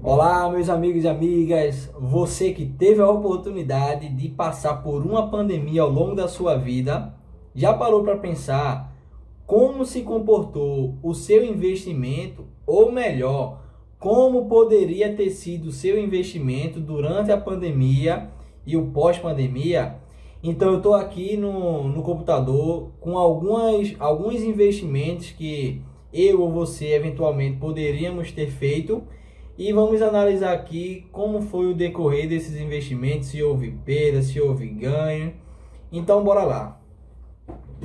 Olá, meus amigos e amigas, você que teve a oportunidade de passar por uma pandemia ao longo da sua vida, já parou para pensar como se comportou o seu investimento, ou melhor, como poderia ter sido o seu investimento durante a pandemia e o pós-pandemia? Então eu estou aqui no computador com alguns investimentos que eu ou você eventualmente poderíamos ter feito e vamos analisar aqui como foi o decorrer desses investimentos, se houve perda, se houve ganho. Então bora lá.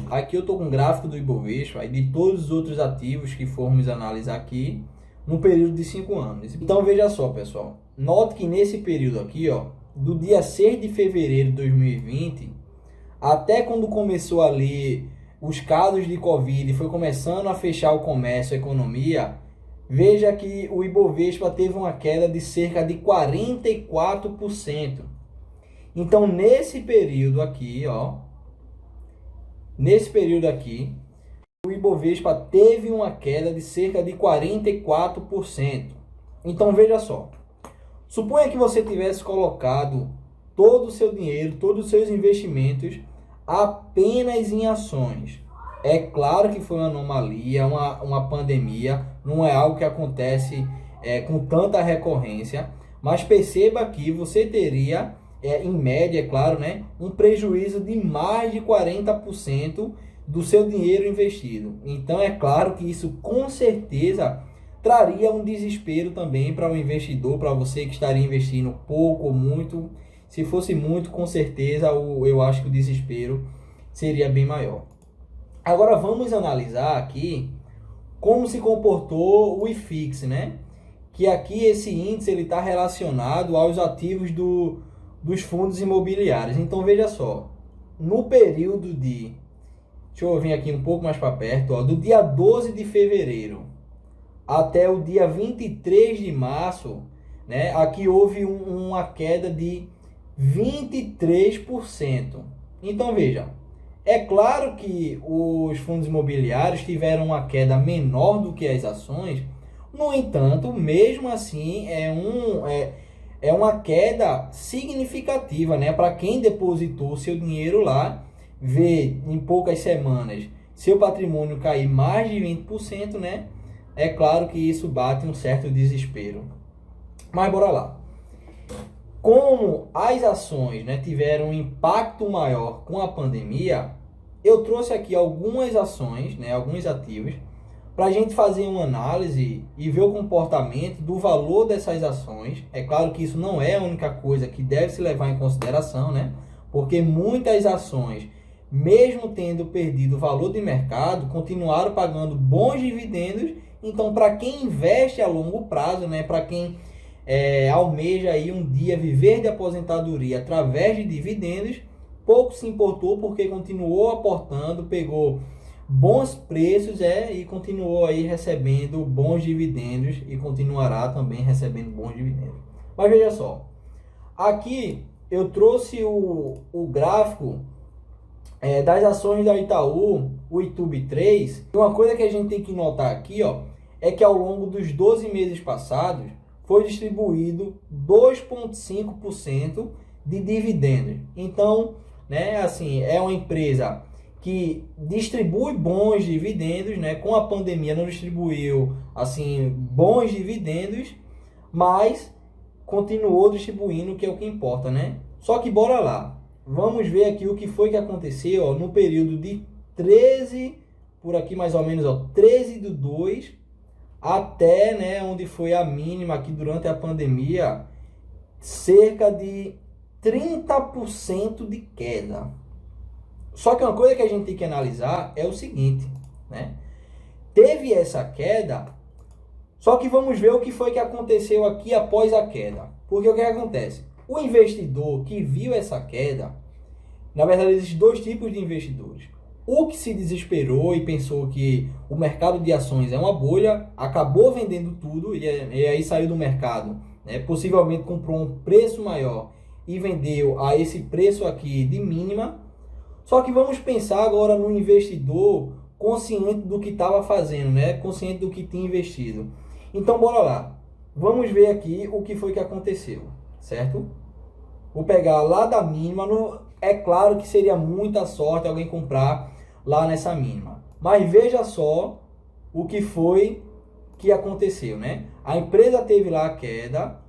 Aqui eu estou com o gráfico do Ibovespa e de todos os outros ativos que formos analisar aqui no período de 5 anos. Então veja só, pessoal. Note que nesse período aqui, ó, do dia 6 de fevereiro de 2020 até quando começou ali os casos de Covid e foi começando a fechar o comércio, a economia, veja que o Ibovespa teve uma queda de cerca de 44%. Então, nesse período aqui, o Ibovespa teve uma queda de cerca de 44%. Então, veja só. Suponha que você tivesse colocado todo o seu dinheiro, todos os seus investimentos apenas em ações. É claro que foi uma anomalia, uma pandemia, não é algo que acontece com tanta recorrência, mas perceba que você teria, em média, é claro, né, um prejuízo de mais de 40% do seu dinheiro investido. Então é claro que isso com certeza traria um desespero também para o investidor, para você que estaria investindo pouco ou muito. Se fosse muito, com certeza eu acho que o desespero seria bem maior. Agora vamos analisar aqui como se comportou o IFIX, né? Que aqui esse índice ele está relacionado aos ativos dos fundos imobiliários. Então veja só, no período de, deixa eu vir aqui um pouco mais para perto, ó, do dia 12 de fevereiro até o dia 23 de março, né? Aqui houve uma queda de 23%. Então veja, é claro que os fundos imobiliários tiveram uma queda menor do que as ações. No entanto, mesmo assim, é uma queda significativa, né? Para quem depositou seu dinheiro lá, ver em poucas semanas seu patrimônio cair mais de 20%, né? É claro que isso bate um certo desespero. Mas bora lá. Como as ações, né, tiveram um impacto maior com a pandemia, eu trouxe aqui algumas ações, né, alguns ativos, para a gente fazer uma análise e ver o comportamento do valor dessas ações. É claro que isso não é a única coisa que deve se levar em consideração, né? Porque muitas ações, mesmo tendo perdido o valor de mercado, continuaram pagando bons dividendos. Então, para quem investe a longo prazo, né, para quem almeja aí um dia viver de aposentadoria através de dividendos, pouco se importou porque continuou aportando, pegou bons preços e continuou aí recebendo bons dividendos e continuará também recebendo bons dividendos. Mas veja só, aqui eu trouxe o gráfico das ações da Itaú, o ITUB3. Uma coisa que a gente tem que notar aqui, ó, é que ao longo dos 12 meses passados foi distribuído 2,5% de dividendos. Então, né, assim, é uma empresa que distribui bons dividendos, né? Com a pandemia não distribuiu assim bons dividendos, mas continuou distribuindo, que é o que importa, né? Só que bora lá. Vamos ver aqui o que foi que aconteceu, ó, no período de 13, por aqui mais ou menos, ó, 13/2 até, né, onde foi a mínima aqui durante a pandemia, cerca de 30% de queda. Só que uma coisa que a gente tem que analisar é o seguinte, né? Teve essa queda, só que vamos ver o que foi que aconteceu aqui após a queda. Porque o que acontece? O investidor que viu essa queda, na verdade existem dois tipos de investidores. O que se desesperou e pensou que o mercado de ações é uma bolha, acabou vendendo tudo e aí saiu do mercado, né? Possivelmente comprou um preço maior e vendeu a esse preço aqui de mínima. Só que vamos pensar agora no investidor consciente do que estava fazendo, né? Consciente do que tinha investido. Então, bora lá. vamos ver aqui o que foi que aconteceu, certo? Vou pegar lá da mínima, é claro que seria muita sorte alguém comprar lá nessa mínima. Mas veja só o que foi que aconteceu, né? A empresa teve lá a queda,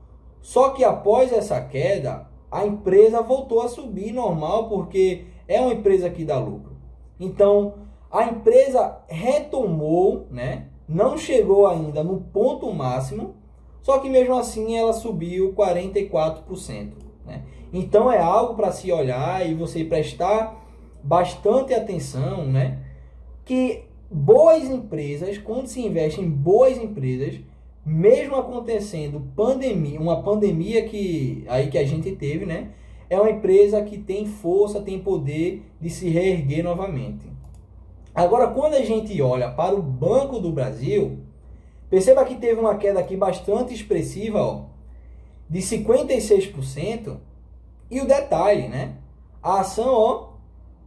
só que após essa queda, a empresa voltou a subir normal, porque é uma empresa que dá lucro. Então, a empresa retomou, né? Não chegou ainda no ponto máximo, só que mesmo assim ela subiu 44%. Né? Então é algo para se olhar e você prestar bastante atenção, né? Que boas empresas, quando se investe em boas empresas, mesmo acontecendo pandemia, uma pandemia que a gente teve, né? É uma empresa que tem força, tem poder de se reerguer novamente. Agora, quando a gente olha para o Banco do Brasil, perceba que teve uma queda aqui bastante expressiva, ó, de 56%. E o detalhe, né? A ação, ó,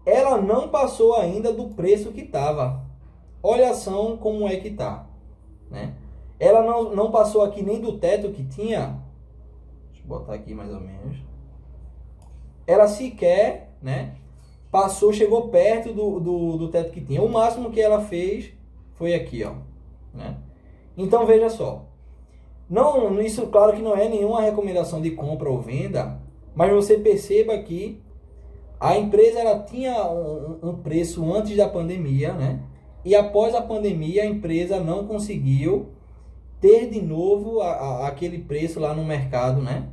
ela não passou ainda do preço que estava. Olha a ação como é que tá, né? Ela não passou aqui nem do teto que tinha. Deixa eu botar aqui mais ou menos. Ela sequer, né? Passou, chegou perto do teto que tinha. O máximo que ela fez foi aqui, ó, né? Então veja só. Não, isso claro que não é nenhuma recomendação de compra ou venda, mas você perceba que a empresa ela tinha um preço antes da pandemia, né? E após a pandemia a empresa não conseguiu ter de novo aquele preço lá no mercado, né?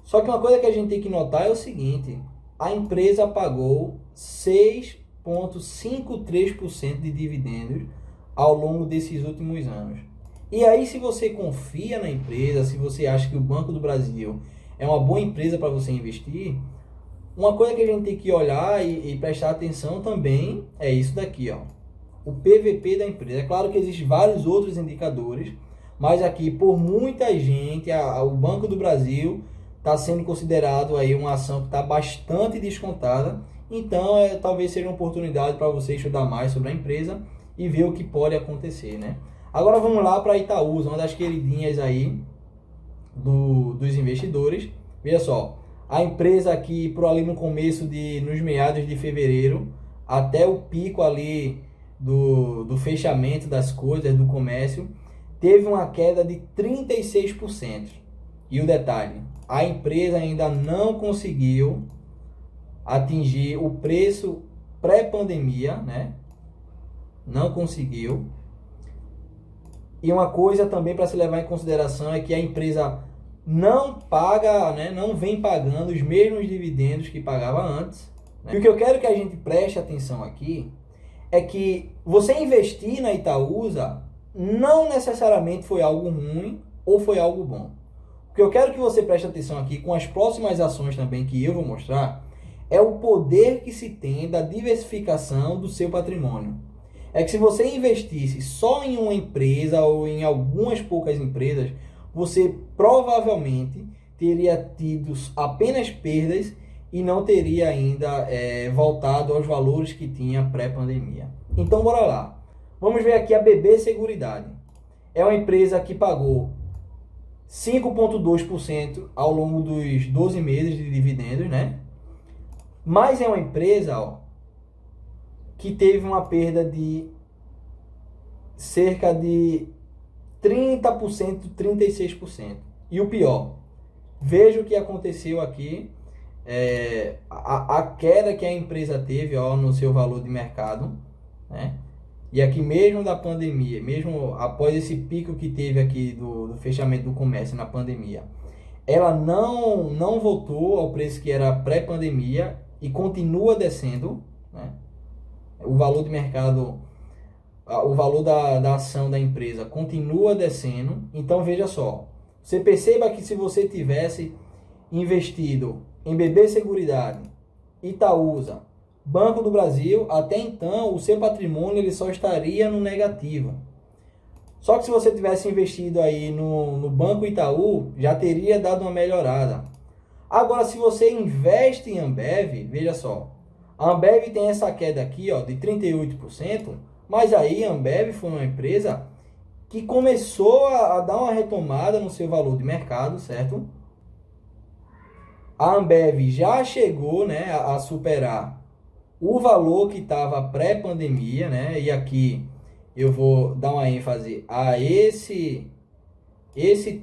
Só que uma coisa que a gente tem que notar é o seguinte: a empresa pagou 6,53% de dividendos ao longo desses últimos anos. E aí, se você confia na empresa, se você acha que o Banco do Brasil é uma boa empresa para você investir, uma coisa que a gente tem que olhar e prestar atenção também é isso daqui, ó, o PVP da empresa. É claro que existem vários outros indicadores, mas aqui, por muita gente, o Banco do Brasil está sendo considerado aí uma ação que está bastante descontada. Então, talvez seja uma oportunidade para você estudar mais sobre a empresa e ver o que pode acontecer, né? Agora vamos lá para a Itaúsa, uma das queridinhas aí dos investidores. Veja só, a empresa aqui, por ali no começo, nos meados de fevereiro, até o pico ali do fechamento das coisas, do comércio, teve uma queda de 36%. E o detalhe, a empresa ainda não conseguiu atingir o preço pré-pandemia, né? Não conseguiu. E uma coisa também para se levar em consideração é que a empresa não paga, né? Não vem pagando os mesmos dividendos que pagava antes. Né? E o que eu quero que a gente preste atenção aqui é que você investir na Itaúsa não necessariamente foi algo ruim ou foi algo bom. O que eu quero que você preste atenção aqui com as próximas ações também que eu vou mostrar é o poder que se tem da diversificação do seu patrimônio. É que se você investisse só em uma empresa ou em algumas poucas empresas, você provavelmente teria tido apenas perdas e não teria ainda voltado aos valores que tinha pré-pandemia. Então, bora lá. Vamos ver aqui a BB Seguridade. É uma empresa que pagou 5,2% ao longo dos 12 meses de dividendos, né? Mas é uma empresa, ó, que teve uma perda de cerca de 30%, 36%. E o pior, veja o que aconteceu aqui, a queda que a empresa teve, ó, no seu valor de mercado, né? E aqui mesmo da pandemia, mesmo após esse pico que teve aqui do fechamento do comércio na pandemia, ela não voltou ao preço que era pré-pandemia e continua descendo, né? O valor de mercado, o valor da ação da empresa continua descendo. Então veja só, você perceba que se você tivesse investido em BB Seguridade, Itaúsa, Banco do Brasil, até então o seu patrimônio ele só estaria no negativo. Só que se você tivesse investido aí no Banco Itaú, já teria dado uma melhorada. Agora, se você investe em Ambev, veja só, a Ambev tem essa queda aqui, ó, de 38%, mas aí a Ambev foi uma empresa que começou a dar uma retomada no seu valor de mercado, certo? A Ambev já chegou, né, a superar o valor que estava pré-pandemia, né? E aqui eu vou dar uma ênfase a esse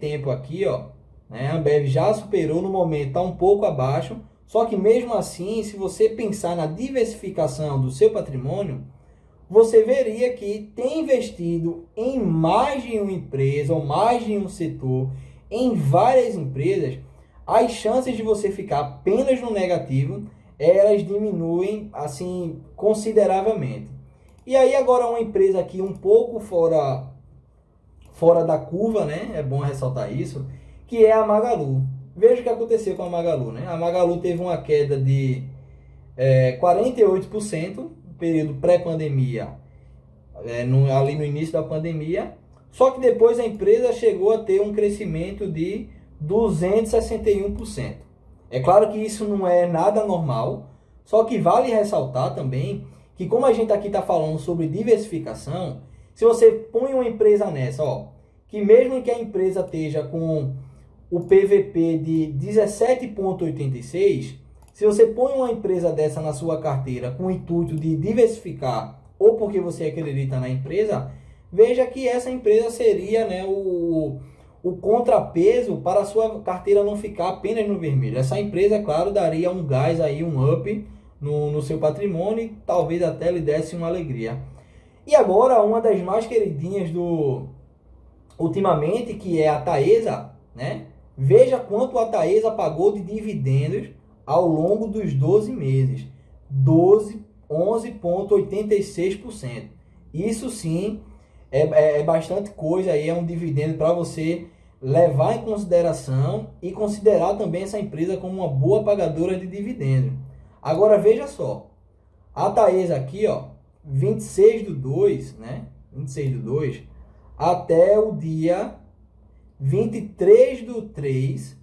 tempo aqui, ó, né? A Ambev já superou, no momento está um pouco abaixo, só que mesmo assim, se você pensar na diversificação do seu patrimônio, você veria que tem investido em mais de uma empresa ou mais de um setor, em várias empresas, as chances de você ficar apenas no negativo, elas diminuem assim consideravelmente. E aí agora uma empresa aqui um pouco fora da curva, né? É bom ressaltar isso, que é a Magalu. Veja o que aconteceu com a Magalu, né? A Magalu teve uma queda de 48% no período pré-pandemia, ali no início da pandemia, só que depois a empresa chegou a ter um crescimento de 261%. É claro que isso não é nada normal, só que vale ressaltar também que como a gente aqui está falando sobre diversificação, se você põe uma empresa nessa, ó, que mesmo que a empresa esteja com o PVP de 17,86, se você põe uma empresa dessa na sua carteira com o intuito de diversificar ou porque você acredita na empresa, veja que essa empresa seria, né, o contrapeso para a sua carteira não ficar apenas no vermelho. Essa empresa, é claro, daria um gás aí, um up no seu patrimônio e talvez até lhe desse uma alegria. E agora, uma das mais queridinhas ultimamente, que é a Taesa, né? Veja quanto a Taesa pagou de dividendos ao longo dos 12 meses. 11,86%. Isso sim é bastante coisa aí, é um dividendo para você levar em consideração e considerar também essa empresa como uma boa pagadora de dividendos. Agora veja só, a Taesa aqui, ó, 26/2, né? 26/2 até o dia 23/3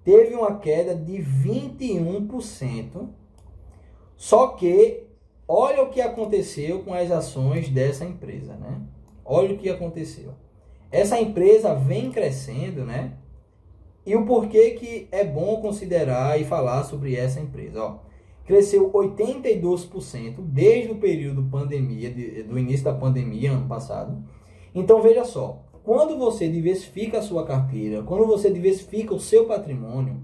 teve uma queda de 21%. Só que olha o que aconteceu com as ações dessa empresa, né? Olha o que aconteceu. Essa empresa vem crescendo, né? E o porquê que é bom considerar e falar sobre essa empresa, ó. Cresceu 82% desde o período pandemia, do início da pandemia, ano passado. Então, veja só, quando você diversifica a sua carteira, quando você diversifica o seu patrimônio,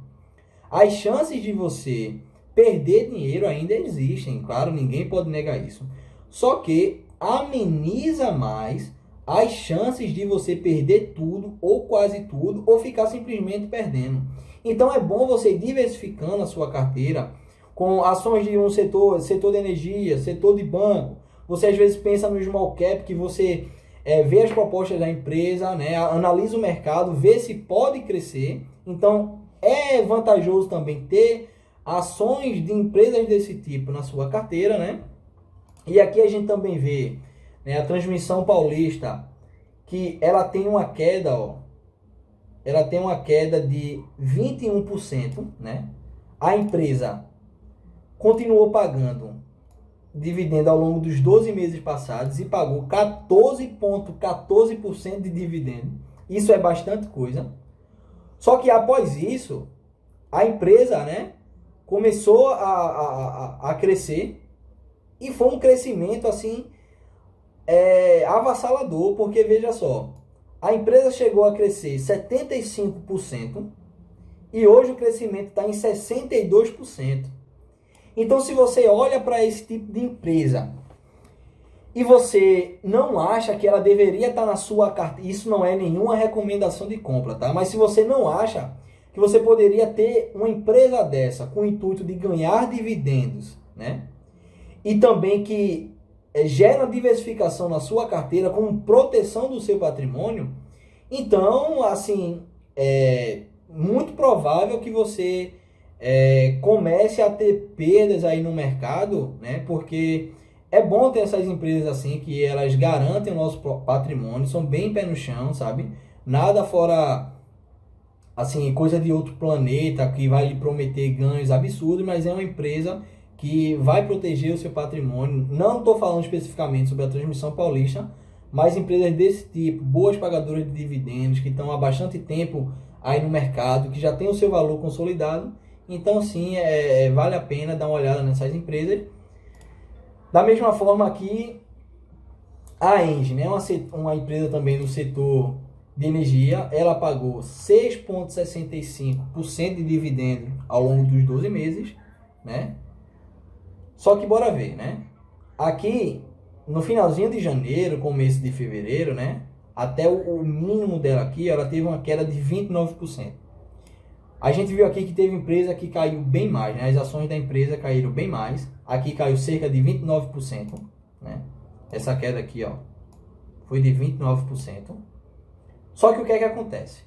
as chances de você perder dinheiro ainda existem, claro, ninguém pode negar isso. Só que ameniza mais as chances de você perder tudo, ou quase tudo, ou ficar simplesmente perdendo. Então, é bom você ir diversificando a sua carteira, com ações de um setor de energia, setor de banco. Você às vezes pensa no small cap, que você vê as propostas da empresa, né, analisa o mercado, vê se pode crescer. Então é vantajoso também ter ações de empresas desse tipo na sua carteira, né? E aqui a gente também vê, né, a Transmissão Paulista, que ela tem uma queda, ó, ela tem uma queda de 21%, né? A empresa continuou pagando dividendo ao longo dos 12 meses passados e pagou 14,14% de dividendo. Isso é bastante coisa. Só que após isso, a empresa, né, começou a crescer e foi um crescimento assim avassalador, porque veja só, a empresa chegou a crescer 75% e hoje o crescimento está em 62%. Então, se você olha para esse tipo de empresa e você não acha que ela deveria estar na sua carteira, isso não é nenhuma recomendação de compra, tá? Mas se você não acha que você poderia ter uma empresa dessa com o intuito de ganhar dividendos, né? E também que gera diversificação na sua carteira como proteção do seu patrimônio, então, assim, é muito provável que você comece a ter perdas aí no mercado, né? Porque é bom ter essas empresas assim, que elas garantem o nosso patrimônio, são bem pé no chão, sabe? Nada fora, assim, coisa de outro planeta que vai lhe prometer ganhos absurdos, mas é uma empresa que vai proteger o seu patrimônio. Não estou falando especificamente sobre a Transmissão Paulista, mas empresas desse tipo, boas pagadoras de dividendos, que estão há bastante tempo aí no mercado, que já tem o seu valor consolidado, então sim, vale a pena dar uma olhada nessas empresas. Da mesma forma aqui, a Engie, né, uma empresa também do setor de energia, ela pagou 6,65% de dividendo ao longo dos 12 meses, né? Só que bora ver, né? Aqui, no finalzinho de janeiro, começo de fevereiro, né? Até o mínimo dela aqui, ela teve uma queda de 29%. A gente viu aqui que teve empresa que caiu bem mais, né? As ações da empresa caíram bem mais. Aqui caiu cerca de 29%, né? Essa queda aqui, ó, foi de 29%. Só que o que é que acontece?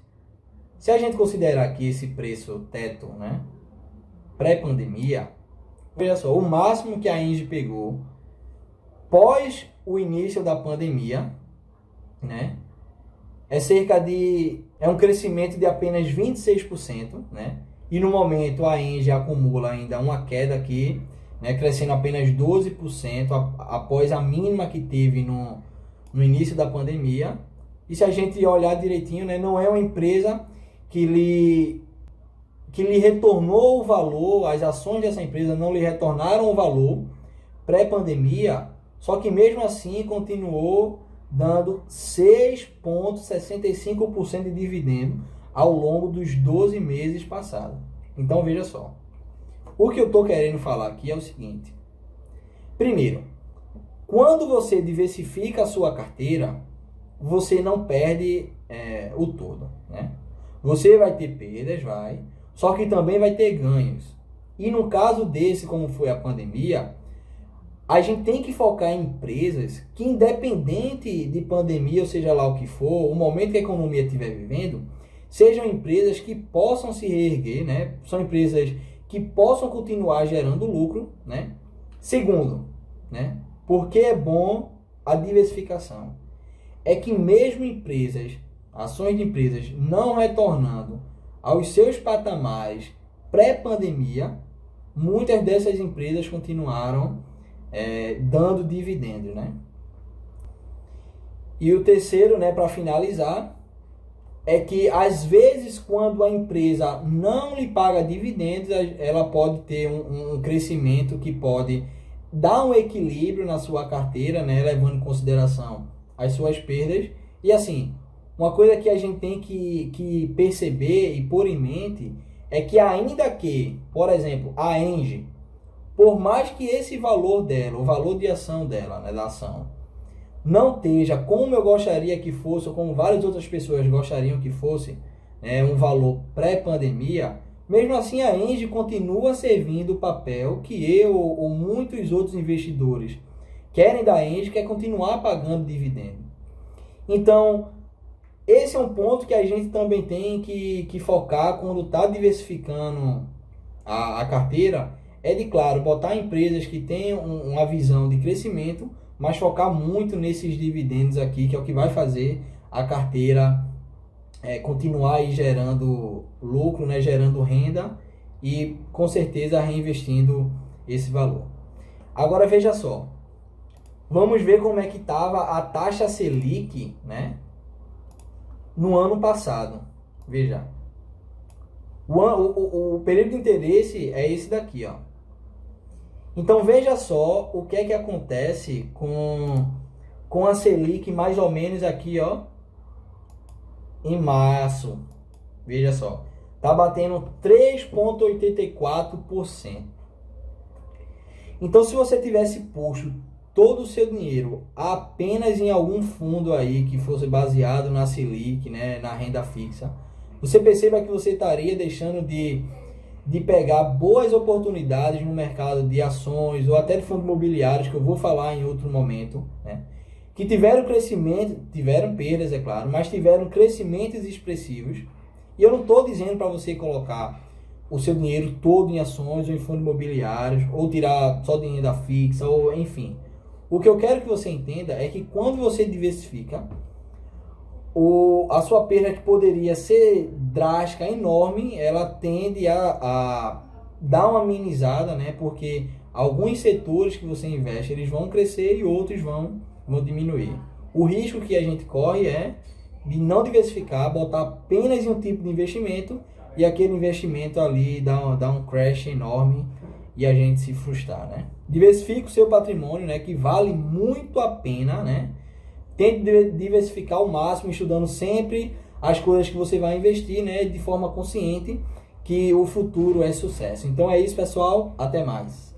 Se a gente considerar aqui esse preço teto, né, pré-pandemia, veja só, o máximo que a Engie pegou pós o início da pandemia, né, é um crescimento de apenas 26%, né? E no momento a Engie acumula ainda uma queda aqui, né, crescendo apenas 12% após a mínima que teve no início da pandemia. E se a gente olhar direitinho, né, não é uma empresa que lhe retornou o valor, as ações dessa empresa não lhe retornaram o valor pré-pandemia, só que mesmo assim continuou dando 6,65% de dividendo ao longo dos 12 meses passados. Então veja só, o que eu estou querendo falar aqui é o seguinte: primeiro, quando você diversifica a sua carteira, você não perde o todo, né? Você vai ter perdas, só que também vai ter ganhos. E no caso desse, como foi a pandemia, a gente tem que focar em empresas que, independente de pandemia, ou seja lá o que for, o momento que a economia estiver vivendo, sejam empresas que possam se reerguer, né? São empresas que possam continuar gerando lucro, né? Segundo, né? Porque é bom a diversificação. É que mesmo ações de empresas não retornando aos seus patamares pré-pandemia, muitas dessas empresas continuaram dando dividendos, né? E o terceiro, né, para finalizar, é que às vezes quando a empresa não lhe paga dividendos, ela pode ter um crescimento que pode dar um equilíbrio na sua carteira, né, levando em consideração as suas perdas. E assim, uma coisa que a gente tem que perceber e pôr em mente é que ainda que, por exemplo, a Engie, por mais que esse valor dela, o valor de ação dela, né, da ação, não esteja como eu gostaria que fosse, ou como várias outras pessoas gostariam que fosse, um valor pré-pandemia, mesmo assim a Engie continua servindo o papel que eu ou muitos outros investidores querem da Engie, que é continuar pagando dividendo. Então, esse é um ponto que a gente também tem que focar quando está diversificando a carteira, é de, claro, botar empresas que tenham uma visão de crescimento, mas focar muito nesses dividendos aqui, que é o que vai fazer a carteira continuar aí gerando lucro, né, gerando renda e com certeza reinvestindo esse valor. Agora veja só, vamos ver como é que estava a taxa Selic, né, no ano passado. Veja, o período de interesse é esse daqui, ó. Então veja só o que é que acontece com a Selic mais ou menos aqui, ó, em março. Veja só, tá batendo 3,84%. Então se você tivesse posto todo o seu dinheiro apenas em algum fundo aí que fosse baseado na Selic, né, na renda fixa, você perceba que você estaria deixando de pegar boas oportunidades no mercado de ações ou até de fundos imobiliários, que eu vou falar em outro momento, né, que tiveram crescimento, tiveram perdas, é claro, mas tiveram crescimentos expressivos. E eu não estou dizendo para você colocar o seu dinheiro todo em ações ou em fundos imobiliários, ou tirar só de renda fixa, ou enfim. O que eu quero que você entenda é que quando você diversifica, a sua perda, que poderia ser drástica, enorme, ela tende a dar uma amenizada, né? Porque alguns setores que você investe, eles vão crescer e outros vão diminuir. O risco que a gente corre é de não diversificar, botar apenas em um tipo de investimento e aquele investimento ali dá um crash enorme e a gente se frustrar, né? Diversifique o seu patrimônio, né, que vale muito a pena, né? Tente diversificar ao máximo, estudando sempre as coisas que você vai investir, né, de forma consciente, que o futuro é sucesso. Então é isso, pessoal. Até mais.